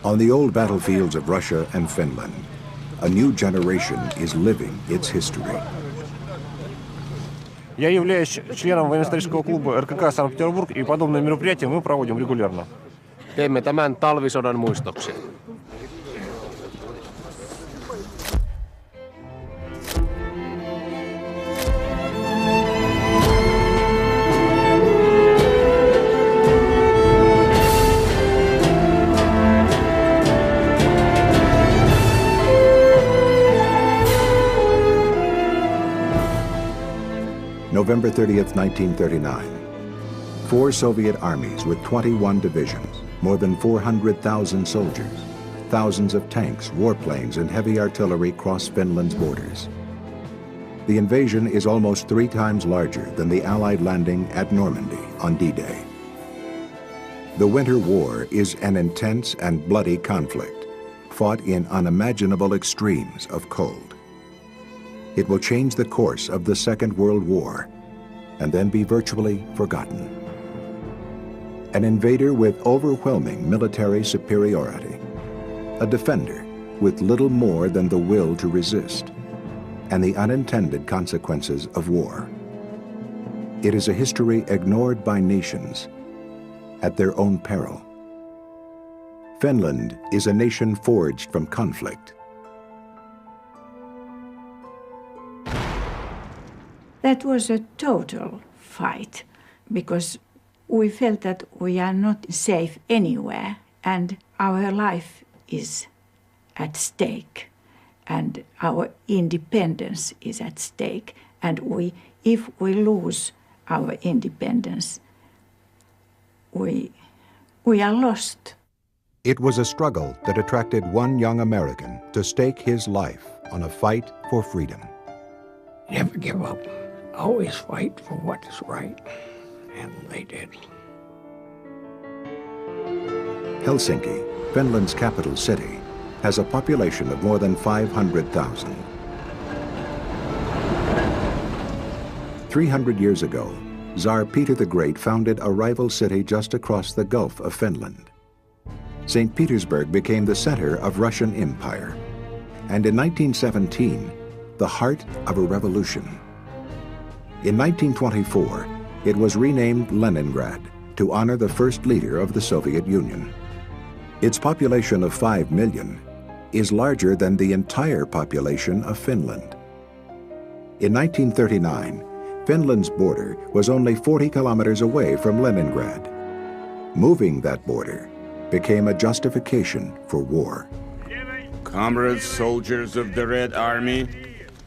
On the old battlefields of Russia and Finland, a new generation is living its history. Я являюсь членом военно-исторического клуба РКК Санкт-Петербург, и подобные мероприятия мы проводим регулярно. Teemme tämän talvisodan muistoksi. November 30th, 1939. 4 Soviet armies with 21 divisions, more than 400,000 soldiers, thousands of tanks, warplanes, and heavy artillery cross Finland's borders. The invasion is almost 3 times larger than the Allied landing at Normandy on D-Day. The Winter War is an intense and bloody conflict, fought in unimaginable extremes of cold. It will change the course of the Second World War and then be virtually forgotten. An invader with overwhelming military superiority, a defender with little more than the will to resist, and the unintended consequences of war. It is a history ignored by nations at their own peril. Finland is a nation forged from conflict. That was a total fight because we felt that we are not safe anywhere and our life is at stake and our independence is at stake. And if we lose our independence, we are lost. It was a struggle that attracted one young American to stake his life on a fight for freedom. Never give up. Always fight for what is right, and they did. Helsinki, Finland's capital city, has a population of more than 500,000. 300 years ago, Tsar Peter the Great founded a rival city just across the Gulf of Finland. St. Petersburg became the center of Russian Empire, and in 1917, the heart of a revolution. In 1924, it was renamed Leningrad to honor the first leader of the Soviet Union. Its population of 5 million is larger than the entire population of Finland. In 1939, Finland's border was only 40 kilometers away from Leningrad. Moving that border became a justification for war. Comrades, soldiers of the Red Army,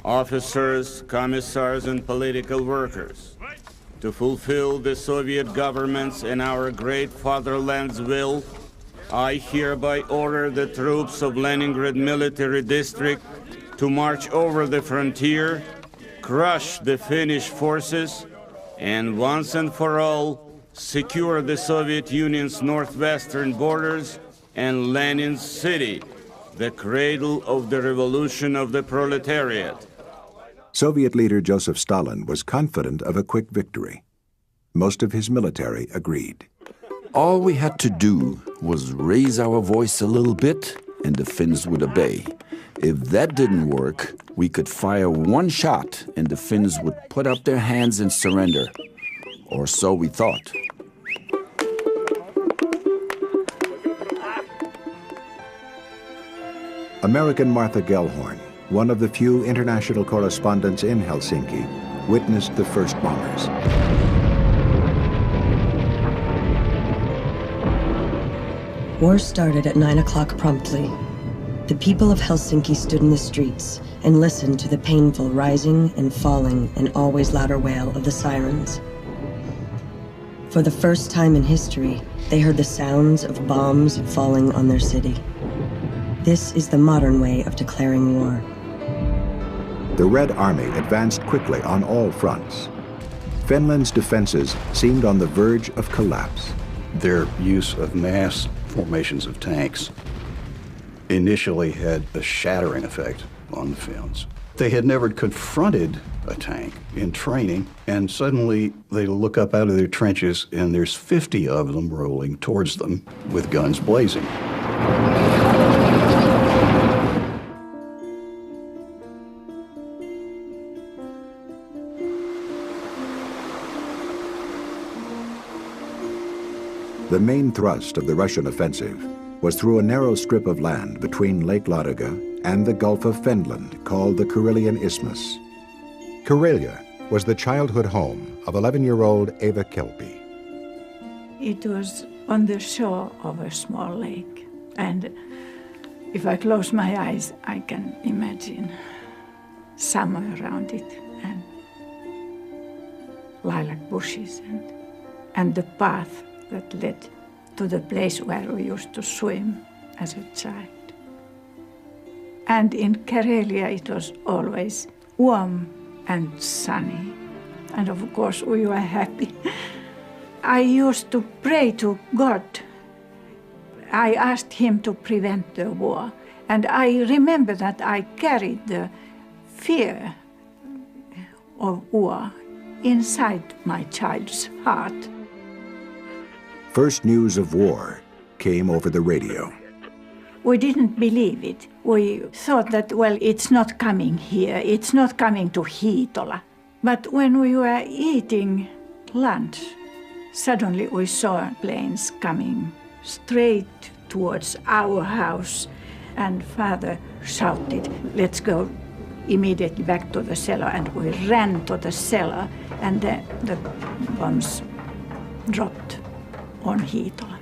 officers, commissars, and political workers, to fulfill the Soviet government's and our great fatherland's will, I hereby order the troops of Leningrad Military District to march over the frontier, crush the Finnish forces, and once and for all, secure the Soviet Union's northwestern borders and Lenin's city, the cradle of the revolution of the proletariat. Soviet leader Joseph Stalin was confident of a quick victory. Most of his military agreed. All we had to do was raise our voice a little bit and the Finns would obey. If that didn't work, we could fire one shot and the Finns would put up their hands and surrender. Or so we thought. American Martha Gellhorn, one of the few international correspondents in Helsinki, witnessed the first bombers. War started at 9 o'clock promptly. The people of Helsinki stood in the streets and listened to the painful rising and falling and always louder wail of the sirens. For the first time in history, they heard the sounds of bombs falling on their city. This is the modern way of declaring war. The Red Army advanced quickly on all fronts. Finland's defenses seemed on the verge of collapse. Their use of mass formations of tanks initially had a shattering effect on the Finns. They had never confronted a tank in training, and suddenly they look up out of their trenches and there's 50 of them rolling towards them with guns blazing. The main thrust of the Russian offensive was through a narrow strip of land between Lake Ladoga and the Gulf of Finland called the Karelian Isthmus. Karelia was the childhood home of 11-year-old Eva Kelpie. It was on the shore of a small lake, and if I close my eyes, I can imagine summer around it and lilac bushes and the path that led to the place where we used to swim as a child. And in Karelia it was always warm and sunny. And of course we were happy. I used to pray to God. I asked him to prevent the war. And I remember that I carried the fear of war inside my child's heart. First news of war came over the radio. We didn't believe it. We thought that, well, it's not coming here. It's not coming to Hiitola. But when we were eating lunch, suddenly we saw planes coming straight towards our house. And Father shouted, "Let's go immediately back to the cellar." And we ran to the cellar, and the bombs dropped on Hiitola.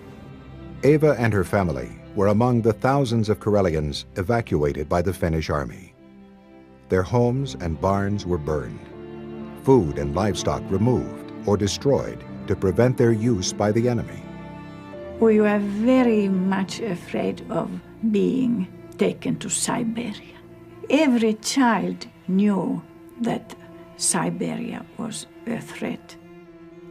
Eva and her family were among the thousands of Karelians evacuated by the Finnish army. Their homes and barns were burned, food and livestock removed or destroyed to prevent their use by the enemy. We were very much afraid of being taken to Siberia. Every child knew that Siberia was a threat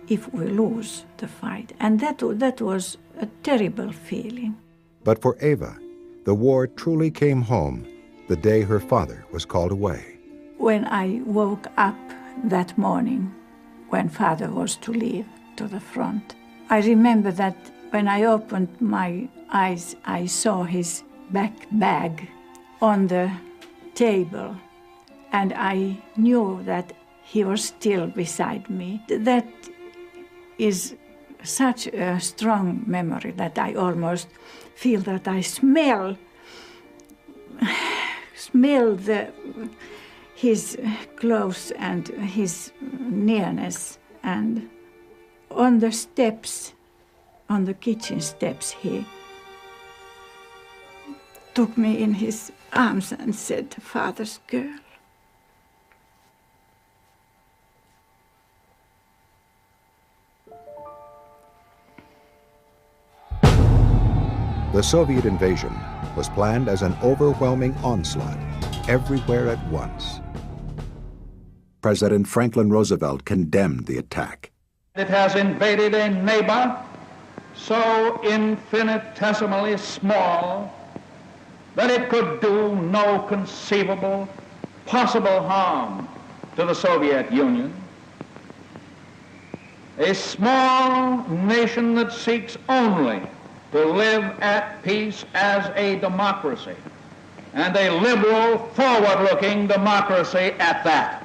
if we lose the fight. And that was a terrible feeling. But for Eva, the war truly came home the day her father was called away. When I woke up that morning, when Father was to leave to the front, I remember that when I opened my eyes, I saw his back bag on the table, and I knew that he was still beside me. That is such a strong memory that I almost feel that I smell his clothes and his nearness. And on the steps, on the kitchen steps, he took me in his arms and said, "Father's girl." The Soviet invasion was planned as an overwhelming onslaught everywhere at once. President Franklin Roosevelt condemned the attack. It has invaded a neighbor so infinitesimally small that it could do no conceivable possible harm to the Soviet Union. A small nation that seeks only to live at peace as a democracy, and a liberal, forward-looking democracy at that.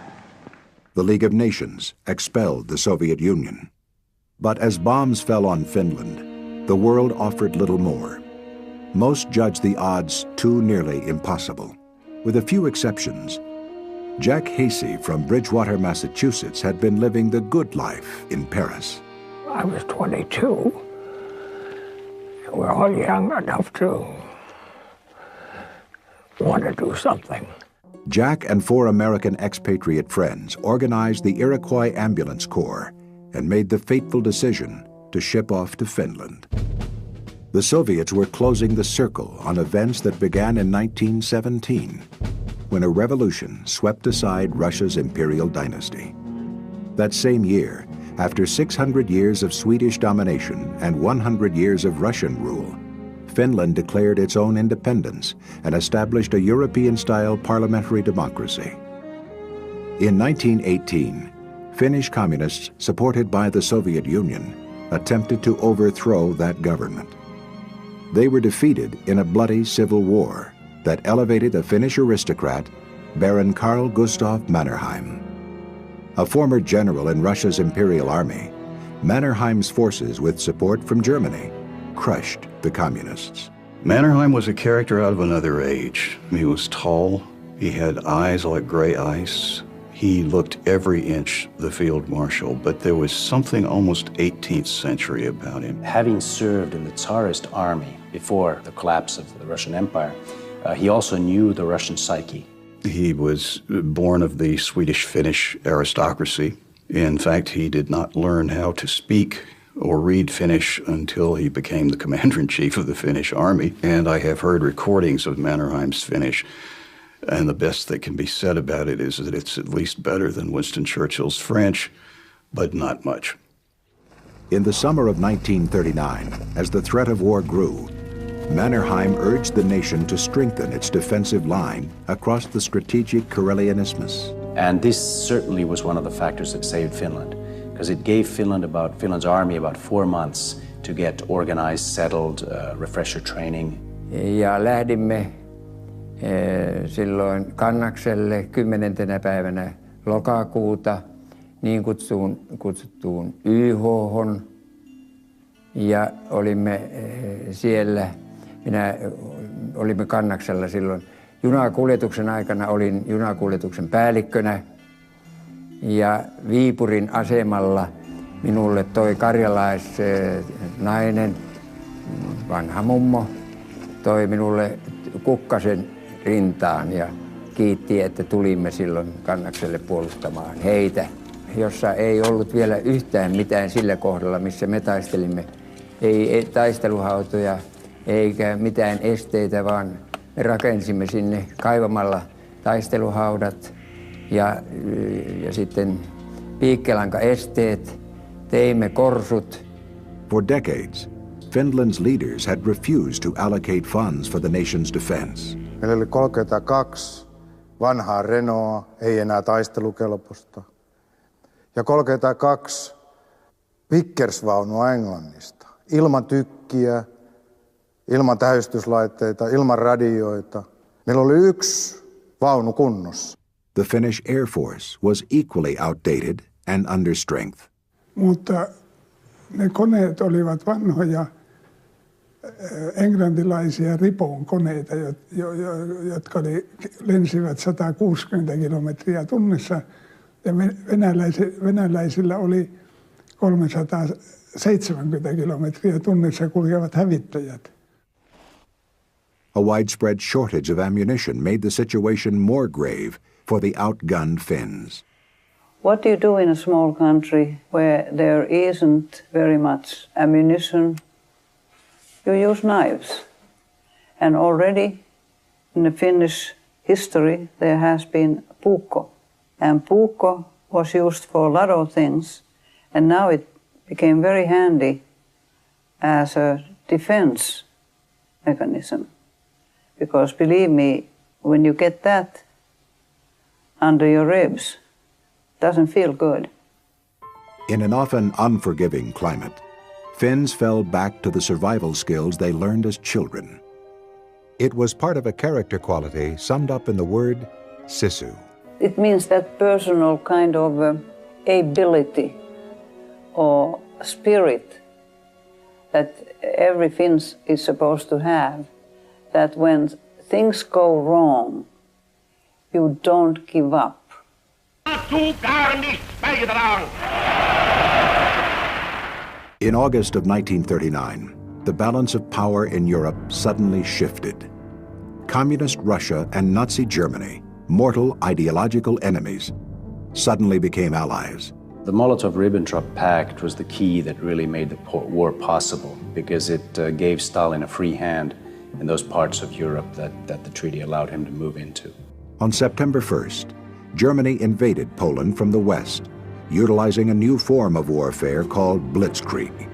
The League of Nations expelled the Soviet Union. But as bombs fell on Finland, the world offered little more. Most judged the odds too nearly impossible. With a few exceptions, Jack Hasey from Bridgewater, Massachusetts had been living the good life in Paris. I was 22. We're all young enough to want to do something. Jack and 4 American expatriate friends organized the Iroquois Ambulance Corps and made the fateful decision to ship off to Finland. The Soviets were closing the circle on events that began in 1917, when a revolution swept aside Russia's imperial dynasty. That same year, after 600 years of Swedish domination and 100 years of Russian rule, Finland declared its own independence and established a European-style parliamentary democracy. In 1918, Finnish communists, supported by the Soviet Union, attempted to overthrow that government. They were defeated in a bloody civil war that elevated a Finnish aristocrat, Baron Carl Gustav Mannerheim. A former general in Russia's Imperial Army, Mannerheim's forces, with support from Germany, crushed the communists. Mannerheim was a character out of another age. He was tall, he had eyes like gray ice. He looked every inch the field marshal, but there was something almost 18th century about him. Having served in the Tsarist army before the collapse of the Russian Empire, he also knew the Russian psyche. He was born of the Swedish-Finnish aristocracy. In fact, he did not learn how to speak or read Finnish until he became the commander-in-chief of the Finnish army. And I have heard recordings of Mannerheim's Finnish, and the best that can be said about it is that it's at least better than Winston Churchill's French, but not much. In the summer of 1939, as the threat of war grew, Mannerheim urged the nation to strengthen its defensive line across the strategic Karelian Isthmus. And this certainly was one of the factors that saved Finland, because it gave Finland's army about 4 months to get organized, settled, refresher training. Ja lähdimme silloin Kannakselle 10. päivänä lokakuuta niin kutsuttuun YH:hon ja olimme siellä. Olimme Kannaksella silloin. Junakuljetuksen aikana olin junakuljetuksen päällikkönä ja Viipurin asemalla minulle toi karjalaisnainen, vanha mummo, toi minulle kukkasen rintaan ja kiitti, että tulimme silloin Kannakselle puolustamaan heitä, jossa ei ollut vielä yhtään mitään sillä kohdalla, missä me taistelimme. Ei taisteluhautoja eikä mitään esteitä, vaan me rakensimme sinne kaivamalla taisteluhaudat ja sitten piikkelankaesteet, teimme korsut. For decades, Finland's leaders had refused to allocate funds for the nation's defense. Meillä oli 32 vanhaa Renaulta, ei enää taistelukelpoista, ja 32 Vickersvaunua Englannista, ilman tykkiä, ilman tähystyslaitteita, ilman radioita. Meillä oli 1 vaunu kunnossa. The Finnish Air Force was equally outdated and under strength. Mutta ne koneet olivat vanhoja englantilaisia Ripoon koneita, jotka lensivät 160 kilometriä tunnissa ja venäläisillä oli 370 kilometriä tunnissa kulkevat hävittäjät. A widespread shortage of ammunition made the situation more grave for the outgunned Finns. What do you do in a small country where there isn't very much ammunition? You use knives. And already in the Finnish history there has been puukko. And puukko was used for a lot of things. And now it became very handy as a defense mechanism. Because believe me, when you get that under your ribs, it doesn't feel good. In an often unforgiving climate, Finns fell back to the survival skills they learned as children. It was part of a character quality summed up in the word sisu. It means that personal kind of ability or spirit that every Finn is supposed to have, that when things go wrong, you don't give up. In August of 1939, the balance of power in Europe suddenly shifted. Communist Russia and Nazi Germany, mortal ideological enemies, suddenly became allies. The Molotov-Ribbentrop Pact was the key that really made the war possible, because it gave Stalin a free hand in those parts of Europe that the treaty allowed him to move into. On September 1st, Germany invaded Poland from the west, utilizing a new form of warfare called blitzkrieg.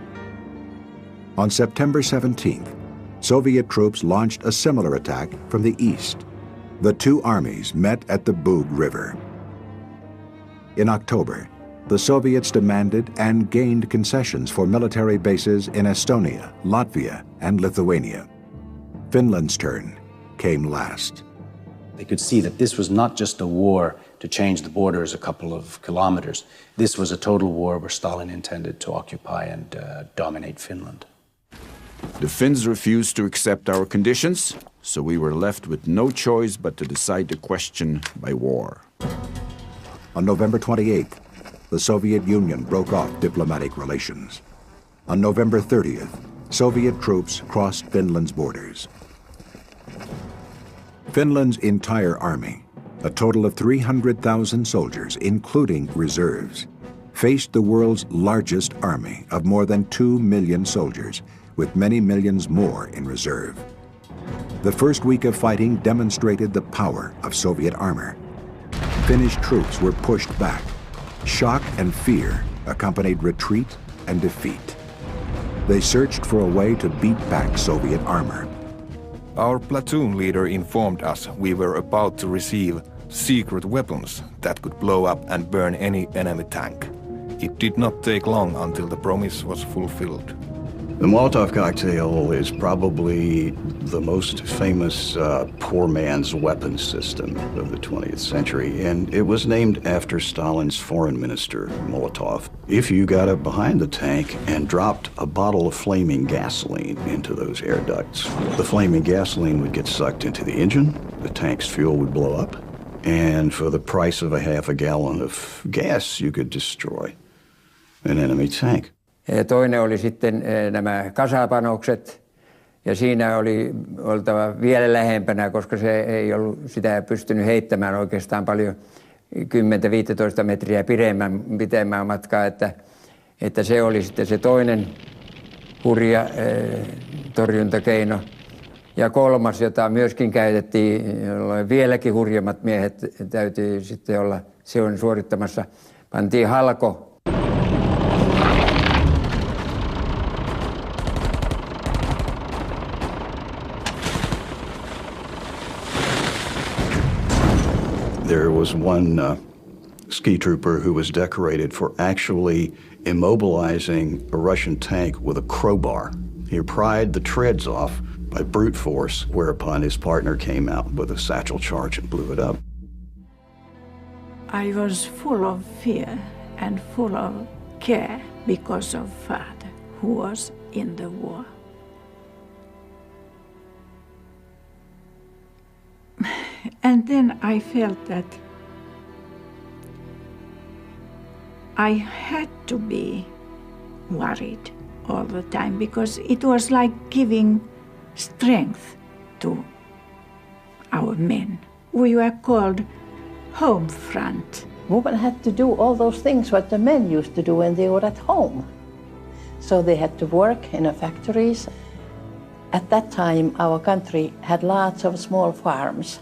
On September 17th, Soviet troops launched a similar attack from the east. The two armies met at the Bug River. In October, the Soviets demanded and gained concessions for military bases in Estonia, Latvia, and Lithuania. Finland's turn came last. They could see that this was not just a war to change the borders a couple of kilometers. This was a total war where Stalin intended to occupy and dominate Finland. The Finns refused to accept our conditions, so we were left with no choice but to decide the question by war. On November 28th, the Soviet Union broke off diplomatic relations. On November 30th, Soviet troops crossed Finland's borders. Finland's entire army, a total of 300,000 soldiers, including reserves, faced the world's largest army of more than 2 million soldiers, with many millions more in reserve. The first week of fighting demonstrated the power of Soviet armor. Finnish troops were pushed back. Shock and fear accompanied retreat and defeat. They searched for a way to beat back Soviet armor. Our platoon leader informed us we were about to receive secret weapons that could blow up and burn any enemy tank. It did not take long until the promise was fulfilled. The Molotov cocktail is probably the most famous poor man's weapon system of the 20th century, and it was named after Stalin's foreign minister, Molotov. If you got up behind the tank and dropped a bottle of flaming gasoline into those air ducts, the flaming gasoline would get sucked into the engine, the tank's fuel would blow up, and for the price of a half a gallon of gas, you could destroy an enemy tank. Toinen oli sitten nämä kasapanokset, ja siinä oli oltava vielä lähempänä, koska se ei ollut sitä pystynyt heittämään oikeastaan paljon 10-15 metriä pitemmän matkaa, että se oli sitten se toinen hurja torjuntakeino. Ja kolmas, jota myöskin käytettiin, jolloin vieläkin hurjemmat miehet täytyy sitten olla sen suorittamassa, pantiin halko. There was one ski trooper who was decorated for actually immobilizing a Russian tank with a crowbar. He pried the treads off by brute force, whereupon his partner came out with a satchel charge and blew it up. I was full of fear and full of care because of father who was in the war. And then I felt that I had to be worried all the time because it was like giving strength to our men. We were called home front. Women had to do all those things what the men used to do when they were at home. So they had to work in the factories. At that time, our country had lots of small farms.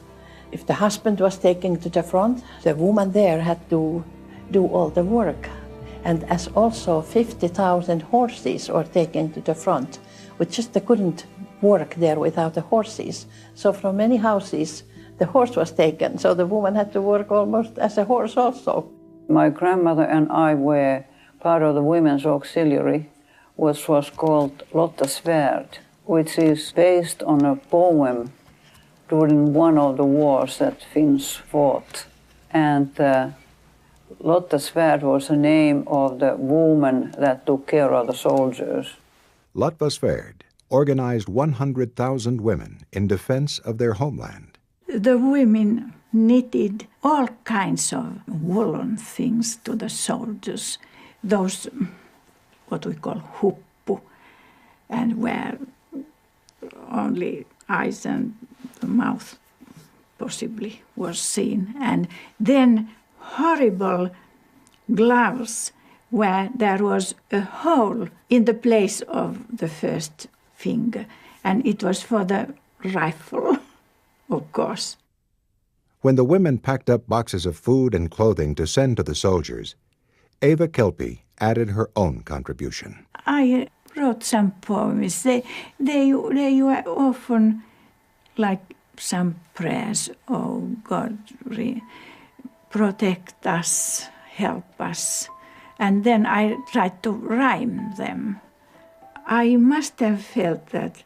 If the husband was taken to the front, the woman there had to do all the work. And as also 50,000 horses were taken to the front, which just they couldn't work there without the horses. So from many houses, the horse was taken, so the woman had to work almost as a horse also. My grandmother and I were part of the women's auxiliary, which was called Lotta Svärd, which is based on a poem during one of the wars that Finns fought. And Lotta Svärd was the name of the woman that took care of the soldiers. Lotta Svärd organized 100,000 women in defense of their homeland. The women knitted all kinds of woolen things to the soldiers, those what we call huppu, and where only eyes and the mouth possibly was seen. And then horrible gloves where there was a hole in the place of the first finger, and it was for the rifle, of course. When the women packed up boxes of food and clothing to send to the soldiers, Eva Kelpi added her own contribution. I wrote some poems. They were often like some prayers. Oh God, protect us, help us. And then I tried to rhyme them. I must have felt that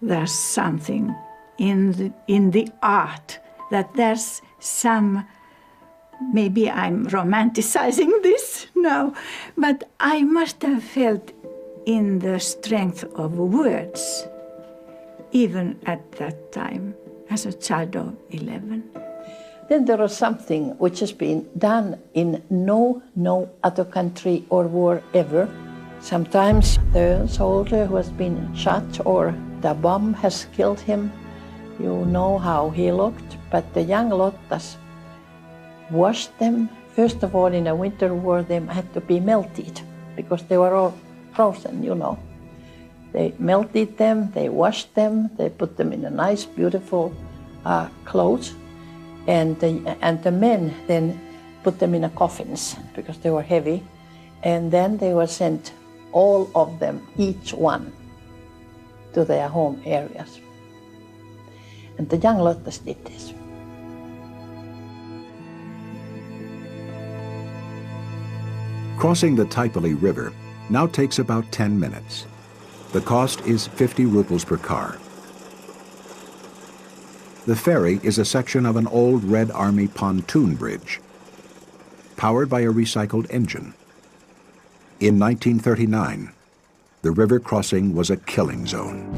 there's something in the art, that there's some, maybe I'm romanticizing this now, but I must have felt in the strength of words, even at that time, as a child of 11. Then there was something which has been done in no other country or war ever. Sometimes the soldier who has been shot or the bomb has killed him, you know how he looked, but the young Lottas washed them. First of all, in a winter war, they had to be melted because they were all frozen, you know. They melted them, they washed them, they put them in a nice, beautiful clothes. And the men then put them in coffins because they were heavy. And then they were sent, all of them, each one, to their home areas. And the young Lottas did this. Crossing the Taipale River now takes about 10 minutes. The cost is 50 rubles per car. The ferry is a section of an old Red Army pontoon bridge, powered by a recycled engine. In 1939, the river crossing was a killing zone.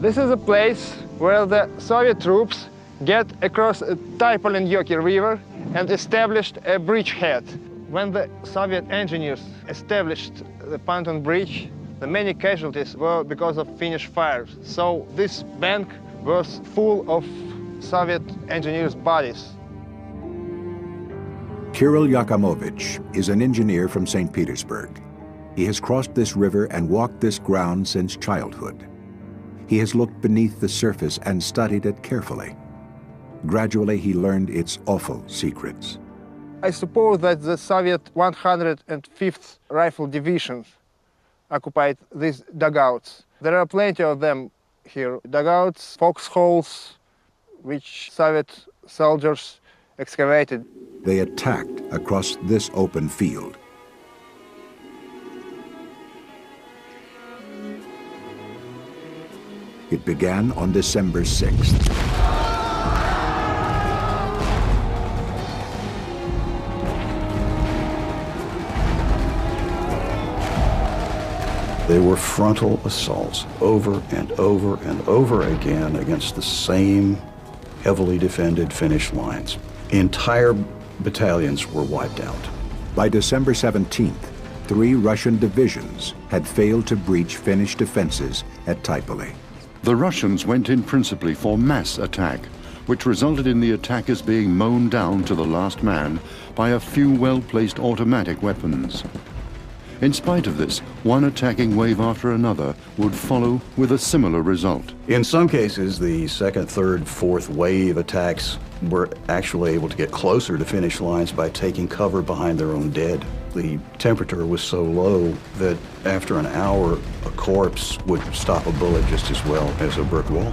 This is a place where the Soviet troops get across the Taipale River and established a bridgehead. When the Soviet engineers established the pontoon bridge, the many casualties were because of Finnish fires. So this bank was full of Soviet engineers' bodies. Kirill Yakimovich is an engineer from St. Petersburg. He has crossed this river and walked this ground since childhood. He has looked beneath the surface and studied it carefully. Gradually, he learned its awful secrets. I suppose that the Soviet 105th Rifle Division occupied these dugouts. There are plenty of them here. Dugouts, foxholes, which Soviet soldiers excavated. They attacked across this open field. It began on December 6th. They were frontal assaults over and over and over again against the same heavily defended Finnish lines. Entire battalions were wiped out. By December 17th, 3 Russian divisions had failed to breach Finnish defenses at Taipale. The Russians went in principally for mass attack, which resulted in the attackers being mown down to the last man by a few well-placed automatic weapons. In spite of this, one attacking wave after another would follow with a similar result. In some cases, the second, third, fourth wave attacks were actually able to get closer to Finnish lines by taking cover behind their own dead. The temperature was so low that after an hour, a corpse would stop a bullet just as well as a brick wall.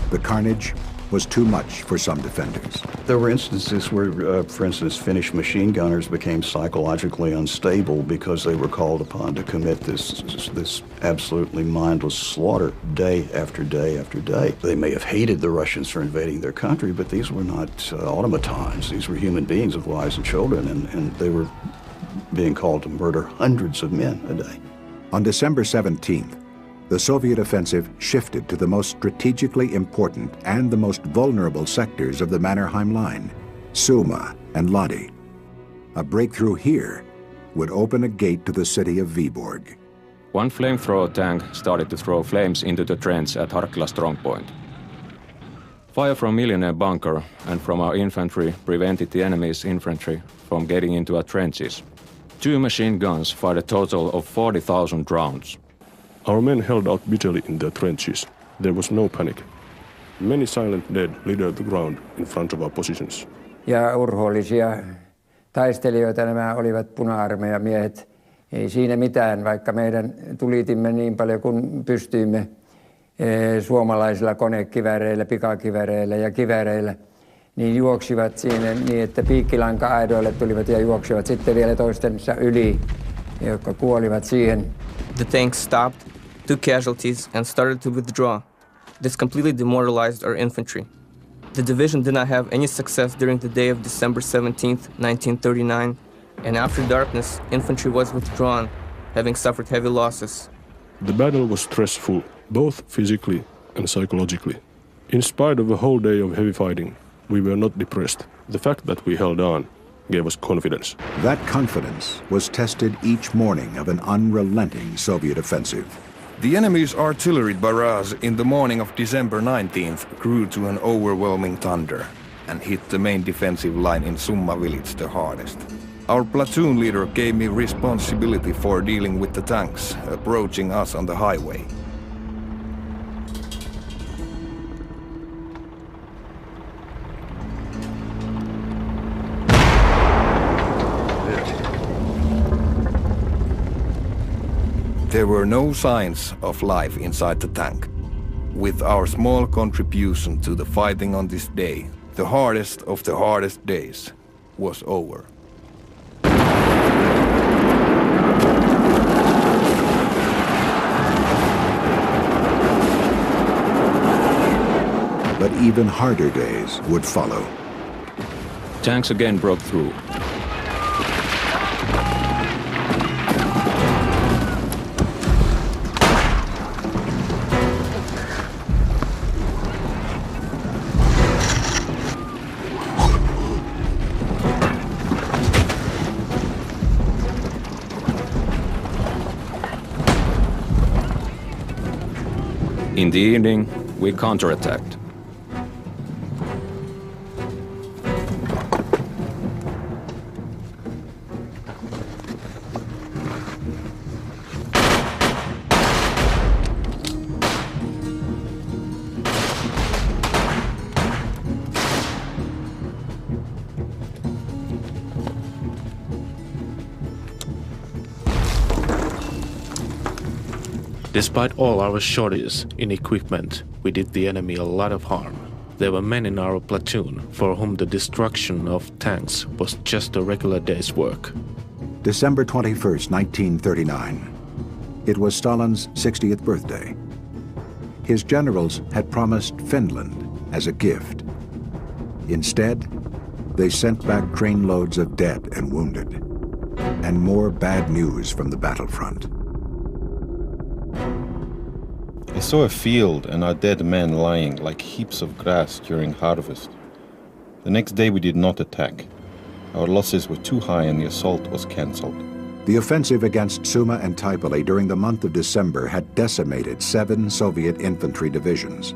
The carnage was too much for some defenders. There were instances where, for instance, Finnish machine gunners became psychologically unstable because they were called upon to commit this absolutely mindless slaughter day after day after day. They may have hated the Russians for invading their country, but these were not automatons. These were human beings with wives and children, and they were being called to murder hundreds of men a day. On December 17th, the Soviet offensive shifted to the most strategically important and the most vulnerable sectors of the Mannerheim Line, Suma and Ladi. A breakthrough here would open a gate to the city of Viborg. One flamethrower tank started to throw flames into the trench at Harkila strongpoint. Fire from Millionaire bunker and from our infantry prevented the enemy's infantry from getting into our trenches. 2 machine guns fired a total of 40,000 rounds. Our men held out bitterly in their trenches. There was no panic. Many silent dead littered the ground in front of our positions. Ja urhoollisia taistelijoita nämä olivat puna-armeijan miehet. Ei siinä mitään, vaikka meidän tulitimme niin paljon kuin pystyimme suomalaisilla konekivääreillä, pikakivääreillä ja kivääreillä, niin juoksivat siinä niin, että piikkilanka-aidoille tulivat ja juoksivat sitten vielä toistensa yli, jotka kuolivat siihen. The tanks stopped, took casualties, and started to withdraw. This completely demoralized our infantry. The division did not have any success during the day of December 17th, 1939, and after darkness, infantry was withdrawn, having suffered heavy losses. The battle was stressful, both physically and psychologically. In spite of a whole day of heavy fighting, we were not depressed. The fact that we held on gave us confidence. That confidence was tested each morning of an unrelenting Soviet offensive. The enemy's artillery barrage in the morning of December 19th grew to an overwhelming thunder and hit the main defensive line in Summa village the hardest. Our platoon leader gave me responsibility for dealing with the tanks approaching us on the highway. There were no signs of life inside the tank. With our small contribution to the fighting on this day, the hardest of the hardest days was over. But even harder days would follow. Tanks again broke through. In the evening, we counterattacked. Despite all our shortages in equipment, we did the enemy a lot of harm. There were men in our platoon for whom the destruction of tanks was just a regular day's work. December 21st, 1939. It was Stalin's 60th birthday. His generals had promised Finland as a gift. Instead, they sent back trainloads of dead and wounded, and more bad news from the battlefront. I saw a field and our dead men lying like heaps of grass during harvest. The next day we did not attack. Our losses were too high and the assault was cancelled. The offensive against Summa and Taipale during the month of December had decimated 7 Soviet infantry divisions.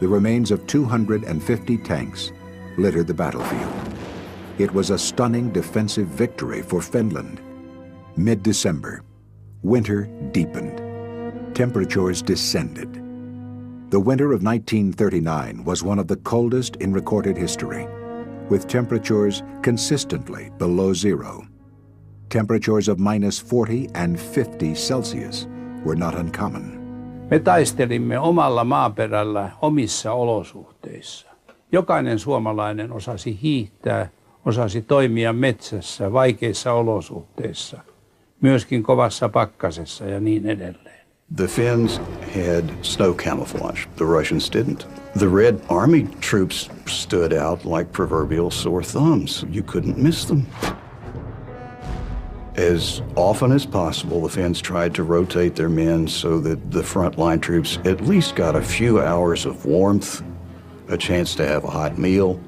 The remains of 250 tanks littered the battlefield. It was a stunning defensive victory for Finland. Mid-December, winter deepened. Temperatures descended. The winter of 1939 was one of the coldest in recorded history, with temperatures consistently below zero. Temperatures of -40 and 50 Celsius were not uncommon. Me taistelimme omalla maaperällä omissa olosuhteissa. Jokainen suomalainen osasi hiihtää, osasi toimia metsässä vaikeissa olosuhteissa, myöskin kovassa pakkasessa ja niin edelleen. The Finns had snow camouflage. The Russians didn't. The Red Army troops stood out like proverbial sore thumbs. You couldn't miss them. As often as possible, the Finns tried to rotate their men so that the frontline troops at least got a few hours of warmth, a chance to have a hot meal.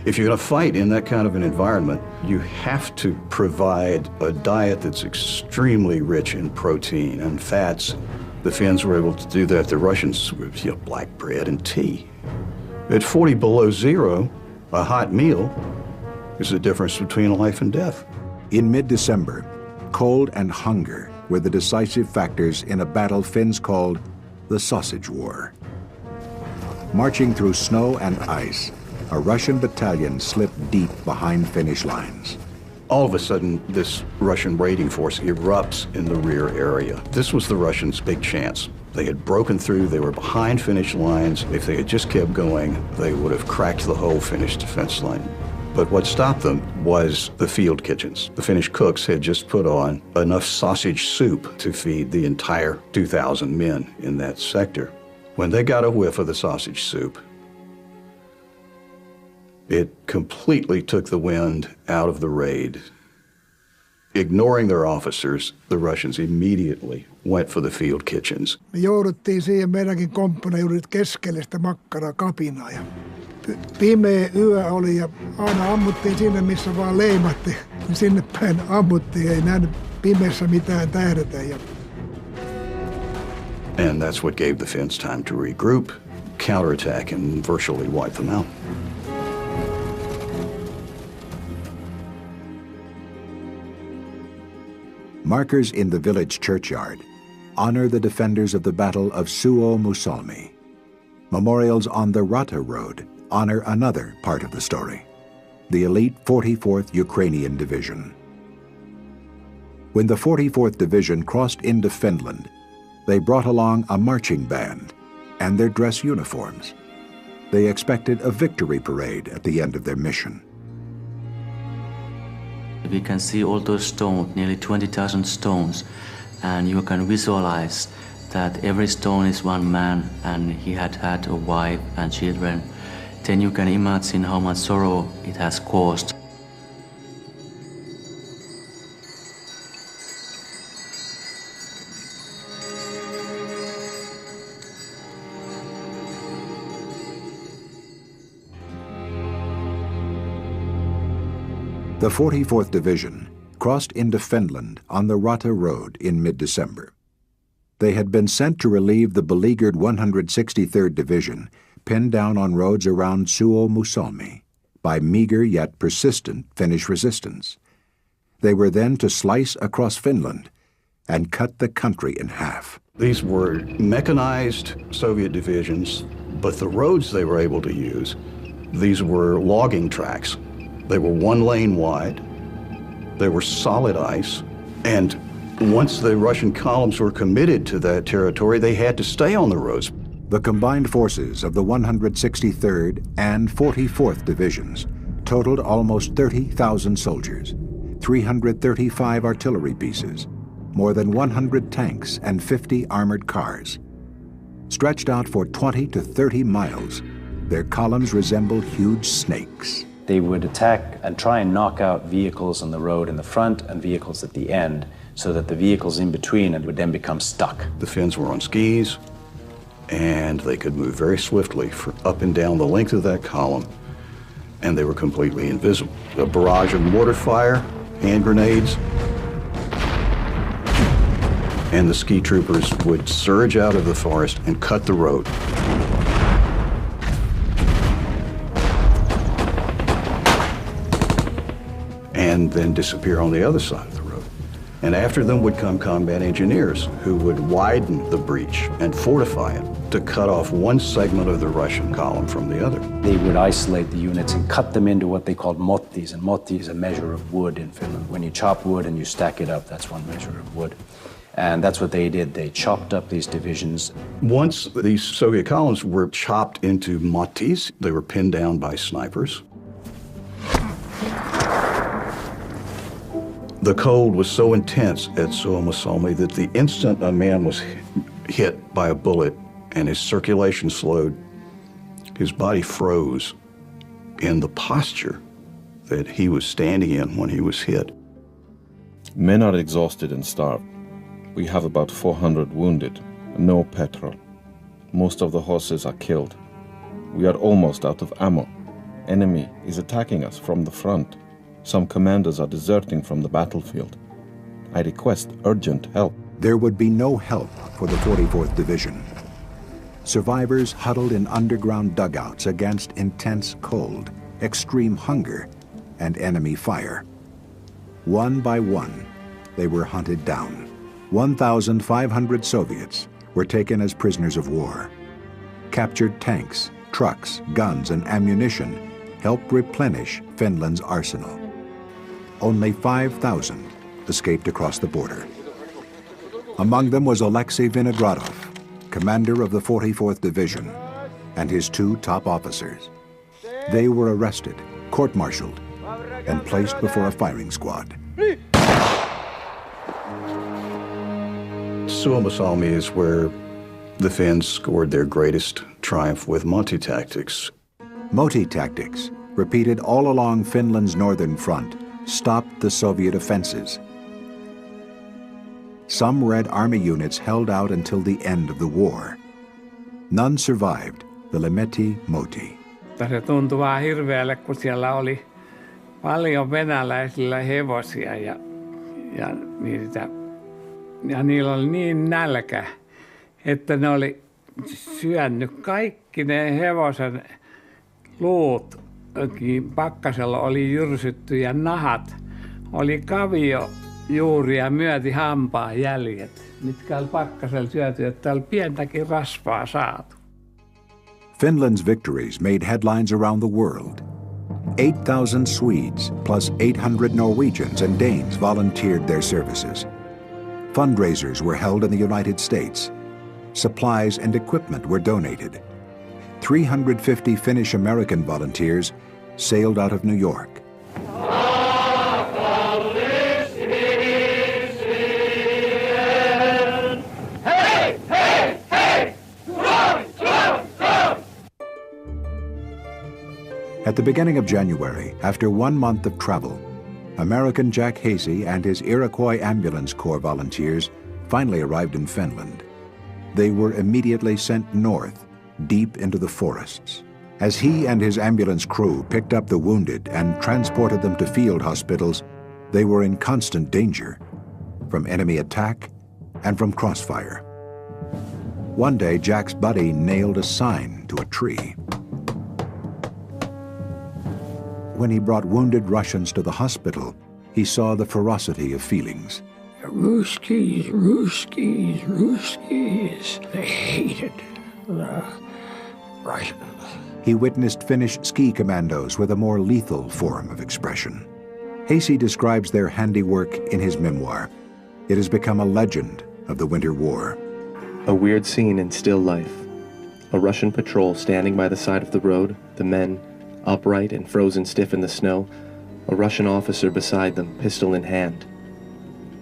If you're going to fight in that kind of an environment, you have to provide a diet that's extremely rich in protein and fats. The Finns were able to do that. The Russians were, black bread and tea. At 40 below zero, a hot meal is the difference between life and death. In mid-December, cold and hunger were the decisive factors in a battle Finns called the Sausage War. Marching through snow and ice, a Russian battalion slipped deep behind Finnish lines. All of a sudden, this Russian raiding force erupts in the rear area. This was the Russians' big chance. They had broken through, they were behind Finnish lines. If they had just kept going, they would have cracked the whole Finnish defense line. But what stopped them was the field kitchens. The Finnish cooks had just put on enough sausage soup to feed the entire 2,000 men in that sector. When they got a whiff of the sausage soup, it completely took the wind out of the raid. Ignoring their officers, the Russians immediately went for the field kitchens. Me jouduttiin siihen meidänkin komppaniudit keskelle sitä makkarakapinaa. Ja pimeä yö oli ja aina ammuttiin sinne, missä vaan leimatti. Sinne päin ammuttiin, ei nähnyt pimeässä mitään tähdetä. And that's what gave the Finns time to regroup, counterattack, and virtually wipe them out. Markers in the village churchyard honor the defenders of the Battle of Suomussalmi. Memorials on the Rata Road honor another part of the story, the elite 44th Ukrainian Division. When the 44th Division crossed into Finland, they brought along a marching band and their dress uniforms. They expected a victory parade at the end of their mission. We can see all those stones, nearly 20,000 stones, and you can visualize that every stone is one man and he had had a wife and children. Then you can imagine how much sorrow it has caused. The 44th Division crossed into Finland on the Rata Road in mid-December. They had been sent to relieve the beleaguered 163rd Division, pinned down on roads around Suomussalmi by meager yet persistent Finnish resistance. They were then to slice across Finland and cut the country in half. These were mechanized Soviet divisions, but the roads they were able to use, these were logging tracks. They were 1 lane wide, they were solid ice, and once the Russian columns were committed to that territory, they had to stay on the roads. The combined forces of the 163rd and 44th Divisions totaled almost 30,000 soldiers, 335 artillery pieces, more than 100 tanks and 50 armored cars. Stretched out for 20 to 30 miles, their columns resembled huge snakes. They would attack and try and knock out vehicles on the road in the front and vehicles at the end, so that the vehicles in between would then become stuck. The Finns were on skis, and they could move very swiftly up and down the length of that column, and they were completely invisible. A barrage of mortar fire, hand grenades, and the ski troopers would surge out of the forest and cut the road. And then disappear on the other side of the road. And after them would come combat engineers who would widen the breach and fortify it to cut off one segment of the Russian column from the other. They would isolate the units and cut them into what they called mottis, and motti is a measure of wood in Finland. When you chop wood and you stack it up, that's one measure of wood. And that's what they did. They chopped up these divisions. Once these Soviet columns were chopped into mottis, they were pinned down by snipers. The cold was so intense at Suomussalmi that the instant a man was hit by a bullet and his circulation slowed, his body froze in the posture that he was standing in when he was hit. Men are exhausted and starved. We have about 400 wounded, no petrol. Most of the horses are killed. We are almost out of ammo. Enemy is attacking us from the front. Some commanders are deserting from the battlefield. I request urgent help. There would be no help for the 44th Division. Survivors huddled in underground dugouts against intense cold, extreme hunger, and enemy fire. One by one, they were hunted down. 1,500 Soviets were taken as prisoners of war. Captured tanks, trucks, guns, and ammunition helped replenish Finland's arsenal. only 5,000 escaped across the border. Among them was Alexei Vinogradov, commander of the 44th Division, and his 2 top officers. They were arrested, court-martialed, and placed before a firing squad. Suomussalmi is where the Finns scored their greatest triumph with Moti tactics. Moti tactics, repeated all along Finland's northern front, stopped the Soviet offenses. Some Red Army units held out until the end of the war. None survived the Lemeti Moti. Se tuntui vaan hirveälle, kun siellä oli paljon venäläisillä hevosia ja niillä oli niin nälkä, että ne oli syönyt kaikki ne hevosen luut. Pakkasella oli jyrsytty ja nahat. Oli kaviojuuria myöti hampaan jäljet, mitkä oli pakkasella syöty, että oli pientäkin rasvaa saatu. Finland's victories made headlines around the world. 8,000 Swedes plus 800 Norwegians and Danes volunteered their services. Fundraisers were held in the United States. Supplies and equipment were donated. 350 Finnish-American volunteers sailed out of New York. At the beginning of January, after 1 month of travel, American Jack Hasey and his Iroquois Ambulance Corps volunteers finally arrived in Finland. They were immediately sent north, deep into the forests. As he and his ambulance crew picked up the wounded and transported them to field hospitals, they were in constant danger from enemy attack and from crossfire. One day, Jack's buddy nailed a sign to a tree. When he brought wounded Russians to the hospital, he saw the ferocity of feelings. Ruskies, Ruskies, Ruskies. They hated the Russians. He witnessed Finnish ski commandos with a more lethal form of expression. Hasey describes their handiwork in his memoir. It has become a legend of the Winter War. A weird scene in still life. A Russian patrol standing by the side of the road, the men upright and frozen stiff in the snow, a Russian officer beside them, pistol in hand.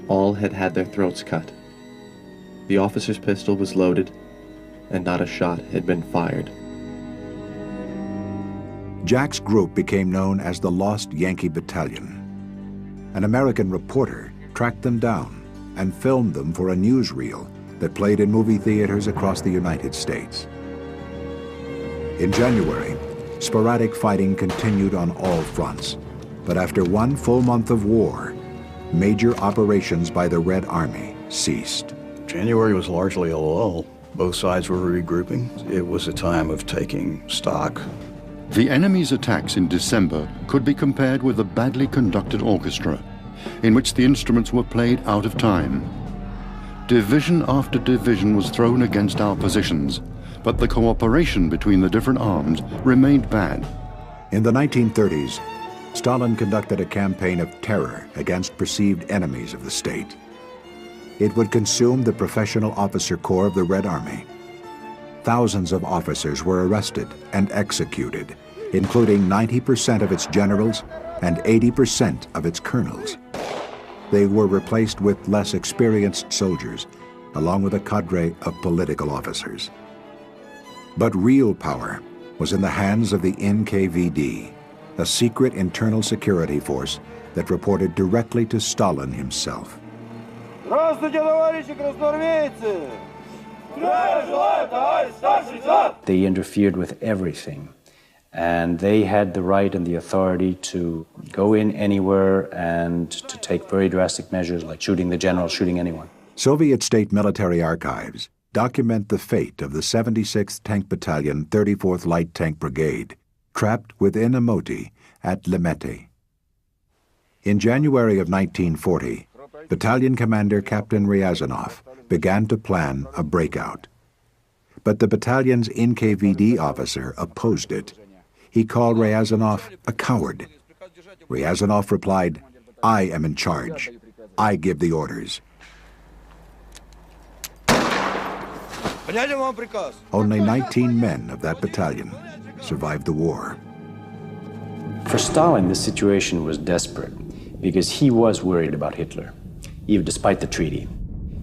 All had had their throats cut. The officer's pistol was loaded, and not a shot had been fired. Jack's group became known as the Lost Yankee Battalion. An American reporter tracked them down and filmed them for a newsreel that played in movie theaters across the United States. In January, sporadic fighting continued on all fronts, but after 1 full month of war, major operations by the Red Army ceased. January was largely a lull. Both sides were regrouping. It was a time of taking stock. The enemy's attacks in December could be compared with a badly conducted orchestra, in which the instruments were played out of time. Division after division was thrown against our positions, but the cooperation between the different arms remained bad. In the 1930s, Stalin conducted a campaign of terror against perceived enemies of the state. It would consume the professional officer corps of the Red Army. Thousands of officers were arrested and executed, including 90% of its generals and 80% of its colonels. They were replaced with less experienced soldiers, along with a cadre of political officers. But real power was in the hands of the NKVD, a secret internal security force that reported directly to Stalin himself. They interfered with everything, and they had the right and the authority to go in anywhere and to take very drastic measures like shooting the general, shooting anyone. Soviet state military archives document the fate of the 76th Tank Battalion, 34th Light Tank Brigade, trapped within a moti at Lemeti. In January of 1940, Battalion Commander Captain Ryazanov began to plan a breakout. But the battalion's NKVD officer opposed it. He called Ryazanov a coward. Ryazanov replied, I am in charge. I give the orders. Only 19 men of that battalion survived the war. For Stalin, this situation was desperate because he was worried about Hitler, even despite the treaty.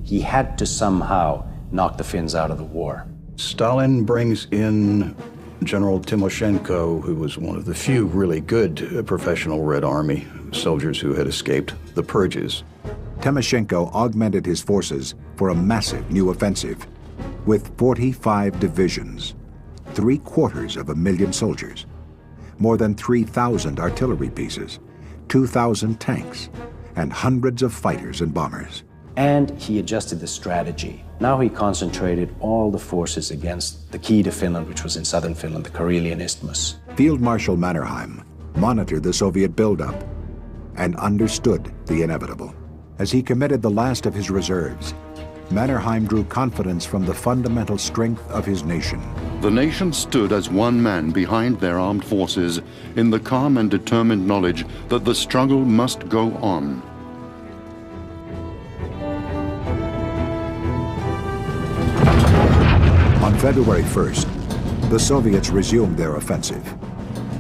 He had to somehow knock the Finns out of the war. Stalin brings in General Timoshenko, who was one of the few really good professional Red Army soldiers who had escaped the purges. Timoshenko augmented his forces for a massive new offensive with 45 divisions, 750,000 soldiers, more than 3,000 artillery pieces, 2,000 tanks, and hundreds of fighters and bombers. And he adjusted the strategy. Now he concentrated all the forces against the key to Finland, which was in southern Finland, the Karelian Isthmus. Field Marshal Mannerheim monitored the Soviet buildup and understood the inevitable. As he committed the last of his reserves, Mannerheim drew confidence from the fundamental strength of his nation. The nation stood as one man behind their armed forces in the calm and determined knowledge that the struggle must go on. On February 1st, the Soviets resumed their offensive.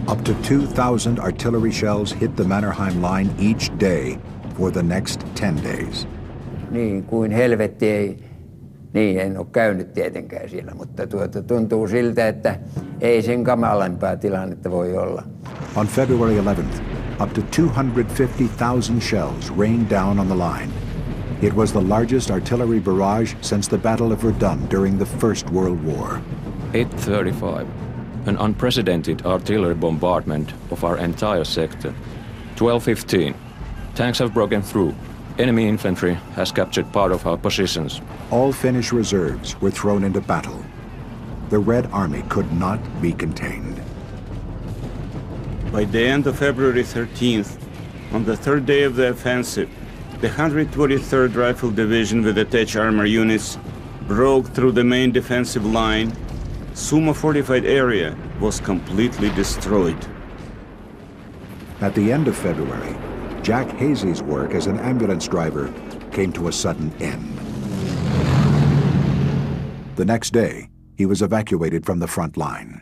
Up to 2,000 artillery shells hit the Mannerheim line each day for the next 10 days. Niin kuin helvetti ei, niin en ole käynyt tietenkään siellä, mutta tuntuu siltä, että ei sen kamalempaa tilannetta voi olla. On February 11th, up to 250,000 shells rained down on the line. It was the largest artillery barrage since the Battle of Verdun during the First World War. 8:35. An unprecedented artillery bombardment of our entire sector. 12:15. Tanks have broken through. Enemy infantry has captured part of our positions. All Finnish reserves were thrown into battle. The Red Army could not be contained. By the end of February 13th, on the third day of the offensive, the 123rd Rifle Division with attached armor units broke through the main defensive line. Suma fortified area was completely destroyed. At the end of February, Jack Hazy's work as an ambulance driver came to a sudden end. The next day, he was evacuated from the front line.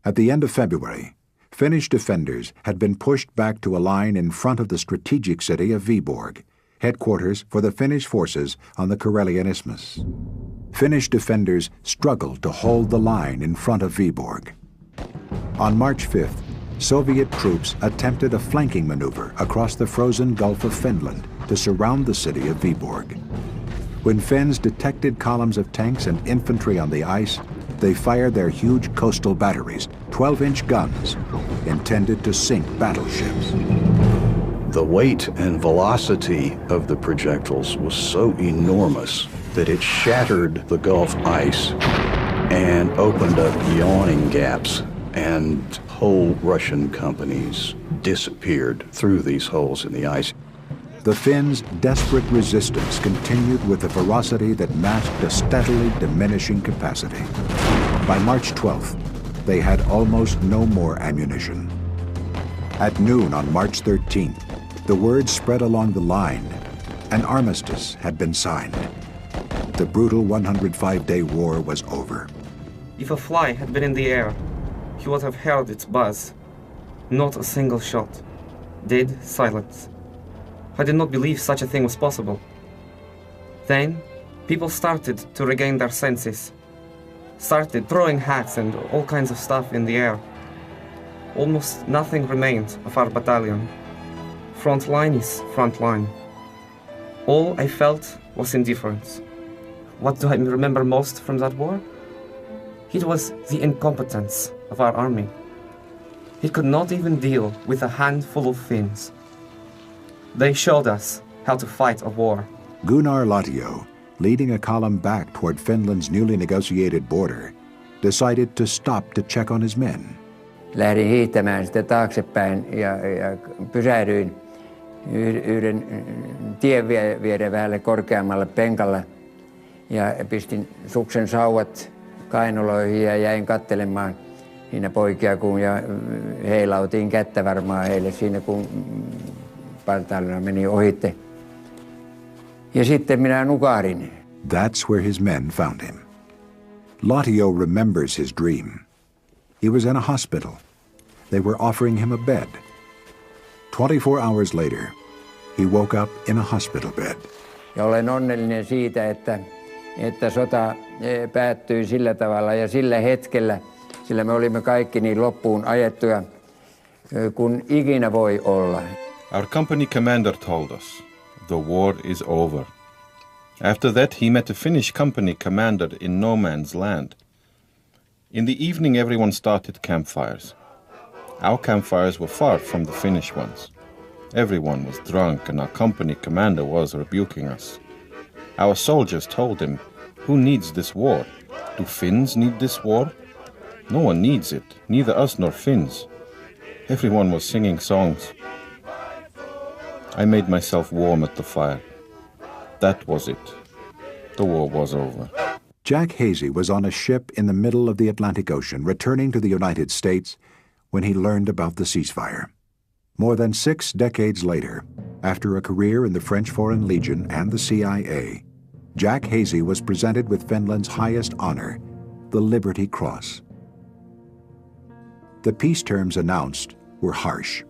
At the end of February, Finnish defenders had been pushed back to a line in front of the strategic city of Viborg, headquarters for the Finnish forces on the Karelian Isthmus. Finnish defenders struggled to hold the line in front of Viborg. On March 5th, Soviet troops attempted a flanking maneuver across the frozen Gulf of Finland to surround the city of Viborg. When Finns detected columns of tanks and infantry on the ice, they fired their huge coastal batteries, 12-inch guns, intended to sink battleships. The weight and velocity of the projectiles was so enormous that it shattered the Gulf ice and opened up yawning gaps, and whole Russian companies disappeared through these holes in the ice. The Finns' desperate resistance continued with a ferocity that masked a steadily diminishing capacity. By March 12th, they had almost no more ammunition. At noon on March 13th, the word spread along the line. An armistice had been signed. The brutal 105-day war was over. If a fly had been in the air, he would have heard its buzz. Not a single shot. Dead silence. I did not believe such a thing was possible. Then, people started to regain their senses. Started throwing hats and all kinds of stuff in the air. Almost nothing remained of our battalion. Front line is front line. All I felt was indifference. What do I remember most from that war? It was the incompetence of our army. It could not even deal with a handful of Finns. They showed us how to fight a war. Gunnar Latio, leading a column back toward Finland's newly negotiated border, decided to stop to check on his men. Lähdin hiihtämään sitä taaksepäin ja pysähdyin yhden tien viereen vähälle korkeammalle penkalle ja pistin suksen sauvat kainuloihin ja jäin katselemaan siinä poikia, kun ja heilautin kättä varmaan heille siinä, kun partaalla meni ohitte. Ja sitten minä nukahdin. That's where his men found him. Latio remembers his dream. He was in a hospital. They were offering him a bed. 24 hours later, he woke up in a hospital bed. Ja olen onnellinen siitä, että sota päättyi sillä tavalla ja sillä hetkellä, sillä me olimme kaikki niin loppuun ajettuja kuin ikinä voi olla. Our company commander told us, the war is over. After that, he met a Finnish company commander in no man's land. In the evening, everyone started campfires. Our campfires were far from the Finnish ones. Everyone was drunk and our company commander was rebuking us. Our soldiers told him, "Who needs this war? Do Finns need this war? No one needs it, neither us nor Finns." Everyone was singing songs. I made myself warm at the fire. That was it. The war was over. Jack Hazy was on a ship in the middle of the Atlantic Ocean returning to the United States when he learned about the ceasefire. More than 6 decades later, after a career in the French Foreign Legion and the CIA, Jack Hazy was presented with Finland's highest honor, the Liberty Cross. The peace terms announced were harsh.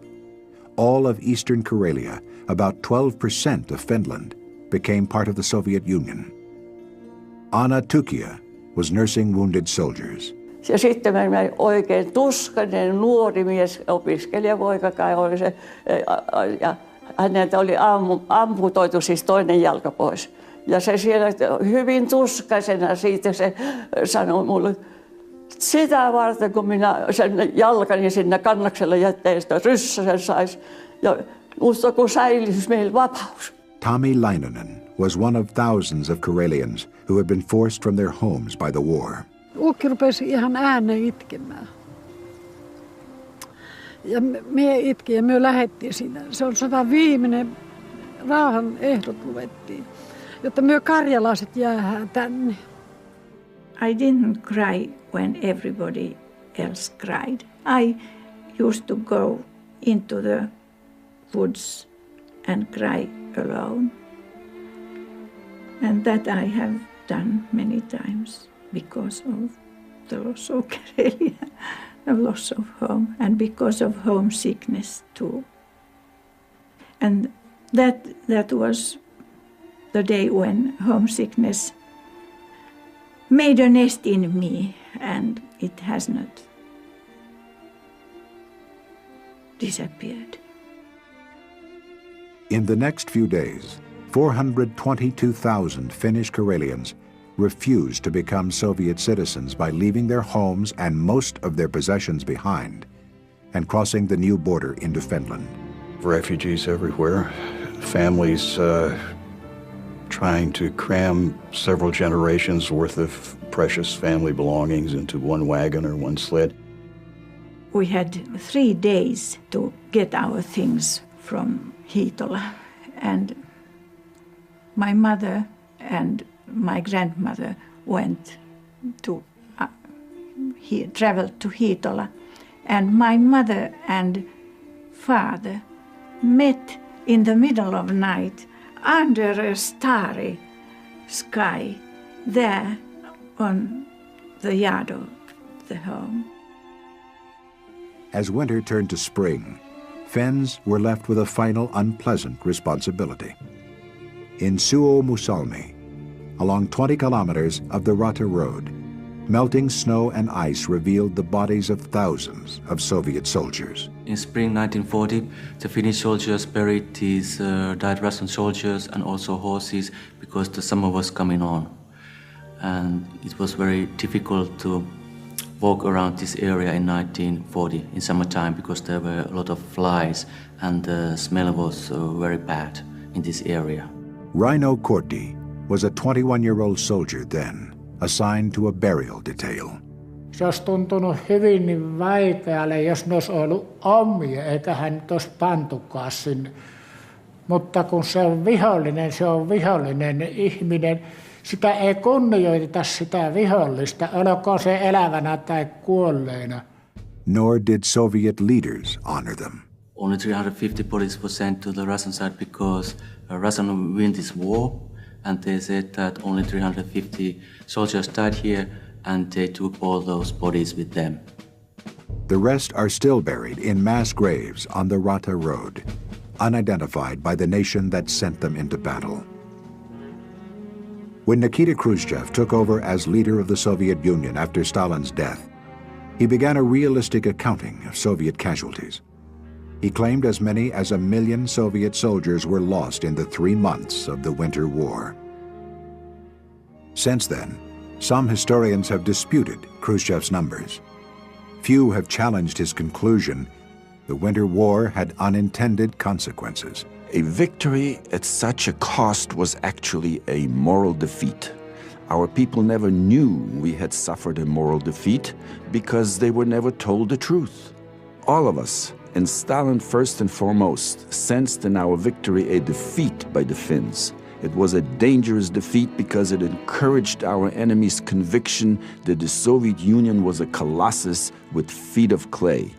All of Eastern Karelia, about 12% of Finland, became part of the Soviet Union. Anna Tukia was nursing wounded soldiers. Ja sitten mä oikein tuskainen nuori mies, opiskelijapoika kai oli se, ja häneltä oli amputoitu siis toinen jalka pois. Ja se siellä hyvin tuskaisena siitä se sanoi mulle, sitä varten kun minä sen jalkani sinne kannaksella jätteen, sitä ryssäsen sais, ja musta kun säilyisi meillä vapaus. Tommy Lainonen was one of thousands of Karelians who had been forced from their homes by the war. Ukki rupesi ihan ääneen itkemään. Ja me itkin ja me lähdettiin sinne. Se on 105. rauhan ehdot luettiin, jotta me karjalaiset jäädään tänne. I didn't cry when everybody else cried. I used to go into the woods and cry alone. And that I have done many times because of the loss of Karelia, the loss of home, and because of homesickness too. And that was the day when homesickness made a nest in me, and it has not disappeared. In the next few days, 422,000 Finnish Karelians refused to become Soviet citizens by leaving their homes and most of their possessions behind and crossing the new border into Finland. Refugees everywhere, families trying to cram several generations worth of precious family belongings into one wagon or one sled. We had 3 days to get our things from Hiitola, and my mother and my grandmother went to traveled to Hiitola, and my mother and father met in the middle of night under a starry sky there on the yard of the home. As winter turned to spring, Finns were left with a final unpleasant responsibility. In Suomussalmi, along 20 kilometers of the Rata Road, melting snow and ice revealed the bodies of thousands of Soviet soldiers. In spring 1940, the Finnish soldiers buried these died Russian soldiers and also horses because the summer was coming on. And it was very difficult to walk around this area in 1940 in summertime because there were a lot of flies and the smell was very bad in this area. Raino Korti was a 21-year-old soldier then, assigned to a burial detail. Se olisi tuntunut hyvin vaikealle, jos ne olisi ollut omia, eikä hän nyt olisi pantukaan sinne. Mutta kun se on vihollinen ihminen. Sitä ei kunnioiteta sitä vihollista, olkoon se elävänä tai kuolleena. Nor did Soviet leaders honor them. Only 350 bodies were sent to the Russian side because Russia won this war, and they said that only 350 soldiers died here, and they took all those bodies with them. The rest are still buried in mass graves on the Rata Road, unidentified by the nation that sent them into battle. When Nikita Khrushchev took over as leader of the Soviet Union after Stalin's death, he began a realistic accounting of Soviet casualties. He claimed as many as 1 million Soviet soldiers were lost in the 3 months of the Winter War. Since then, some historians have disputed Khrushchev's numbers. Few have challenged his conclusion the Winter War had unintended consequences. A victory at such a cost was actually a moral defeat. Our people never knew we had suffered a moral defeat because they were never told the truth. All of us, and Stalin first and foremost, sensed in our victory a defeat by the Finns. It was a dangerous defeat because it encouraged our enemy's conviction that the Soviet Union was a colossus with feet of clay.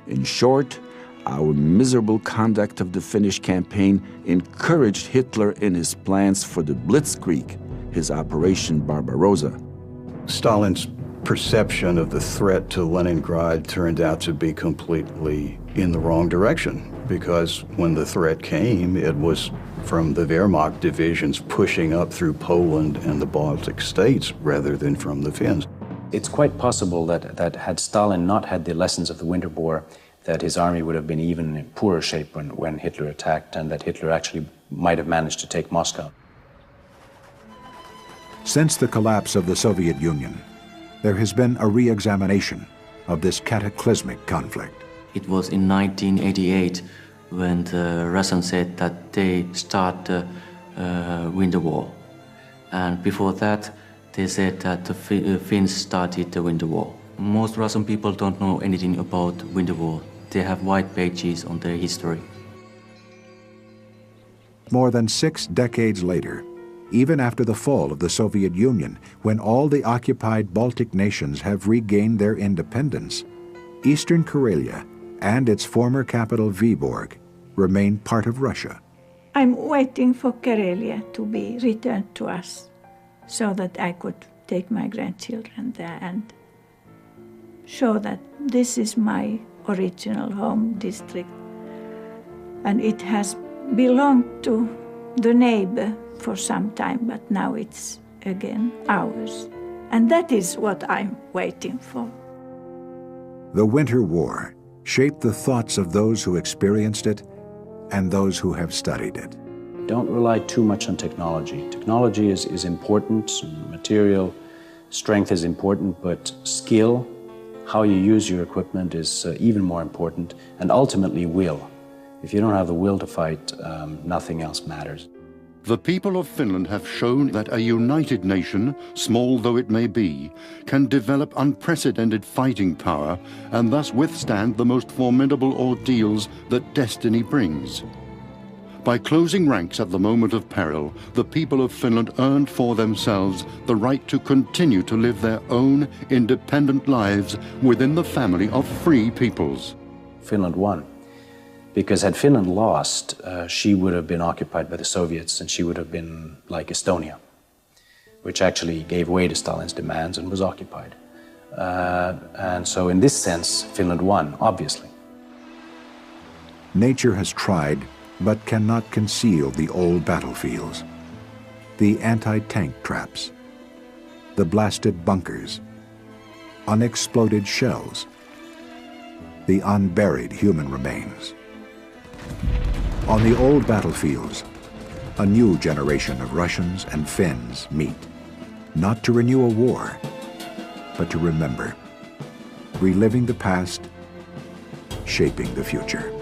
In short, our miserable conduct of the Finnish campaign encouraged Hitler in his plans for the Blitzkrieg, his Operation Barbarossa. Stalin's perception of the threat to Leningrad turned out to be completely in the wrong direction, because when the threat came, it was from the Wehrmacht divisions pushing up through Poland and the Baltic states rather than from the Finns. It's quite possible that had Stalin not had the lessons of the Winter War, that his army would have been even in poorer shape when Hitler attacked, and that Hitler actually might have managed to take Moscow. Since the collapse of the Soviet Union, there has been a re-examination of this cataclysmic conflict. It was in 1988 when the Russians said that they start the Winter War. And before that, they said that the Finns started the Winter War. Most Russian people don't know anything about Winter War. They have white pages on their history. More than 6 decades later, even after the fall of the Soviet Union, when all the occupied Baltic nations have regained their independence, Eastern Karelia and its former capital Vyborg remain part of Russia. I'm waiting for Karelia to be returned to us so that I could take my grandchildren there and show that this is my original home district. And it has belonged to the neighbor for some time, but now it's again ours. And that is what I'm waiting for. The Winter War shaped the thoughts of those who experienced it and those who have studied it. Don't rely too much on technology. Technology is important, material strength is important, but skill, how you use your equipment is even more important, and ultimately will. If you don't have the will to fight, nothing else matters. The people of Finland have shown that a united nation, small though it may be, can develop unprecedented fighting power and thus withstand the most formidable ordeals that destiny brings. By closing ranks at the moment of peril, the people of Finland earned for themselves the right to continue to live their own independent lives within the family of free peoples. Finland won. Because had Finland lost, she would have been occupied by the Soviets, and she would have been like Estonia, which actually gave way to Stalin's demands and was occupied. And so in this sense, Finland won, obviously. Nature has tried, but cannot conceal the old battlefields, the anti-tank traps, the blasted bunkers, unexploded shells, the unburied human remains. On the old battlefields, a new generation of Russians and Finns meet, not to renew a war, but to remember, reliving the past, shaping the future.